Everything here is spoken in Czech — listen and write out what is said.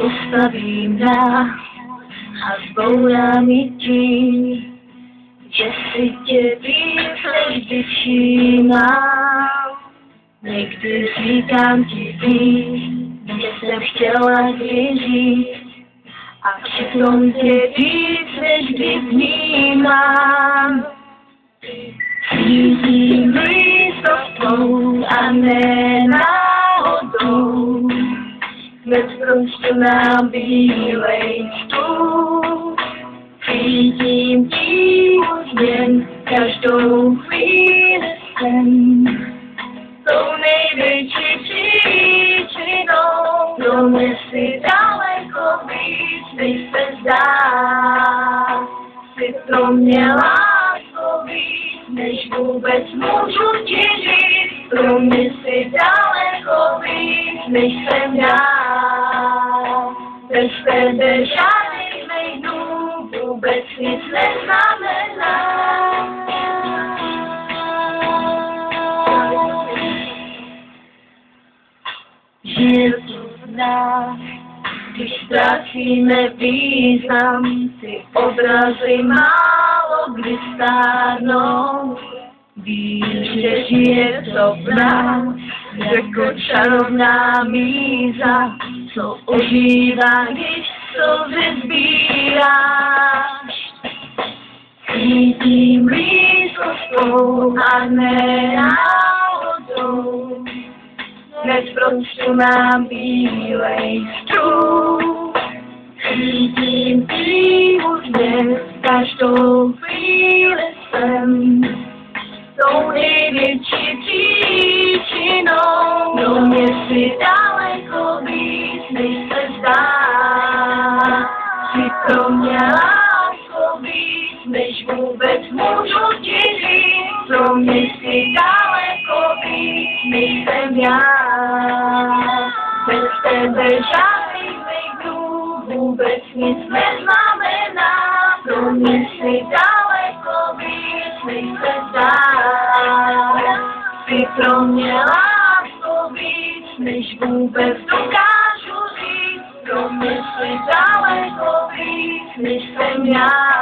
postavím na a zbourám i tím, že si tě víc než vždy všímám. Někdy říkám ti víc, že jsem chtěla ti říct, a přitom tě víc než kdy vnímám. Cítím blízkostou a ne náhodou, hned prostě nám bílej stůl. Cítím tí úsměv každou chvíli jsem, tou největší příčinou, pro mě si daleko víc, než se zdá. Jsi pro mě lásko víc, než vůbec můžu ti říct, pro mě si daleko víc, než jsem já. Bez tebe žádných mých dnů vůbec nic neznamená. Žiju tu v nás, když ztrácíme význam, ty obrazy málo kdy stárnou. Víš, že žije to v nás, jako čarovná míza, co ožívá, když slzy sbíráš. Cítím blízkostou a ne náhodou, hned prostě mám bílej strůj. Cítím tvý úsměv každou chvíli jsem, tou největší příčinou, pro mě si daleko víc, než se zdá. Jsi pro mě lásko víc, než vůbec můžu ti říct, pro mě si daleko víc, než jsem já. Bez tebe žádných mých dnů vůbec nic neznamená, pro mě si daleko víc, než se zdá. Jsi pro mě lásko víc, než vůbec dokážu říct, pro mě si daleko víc, než jsem já.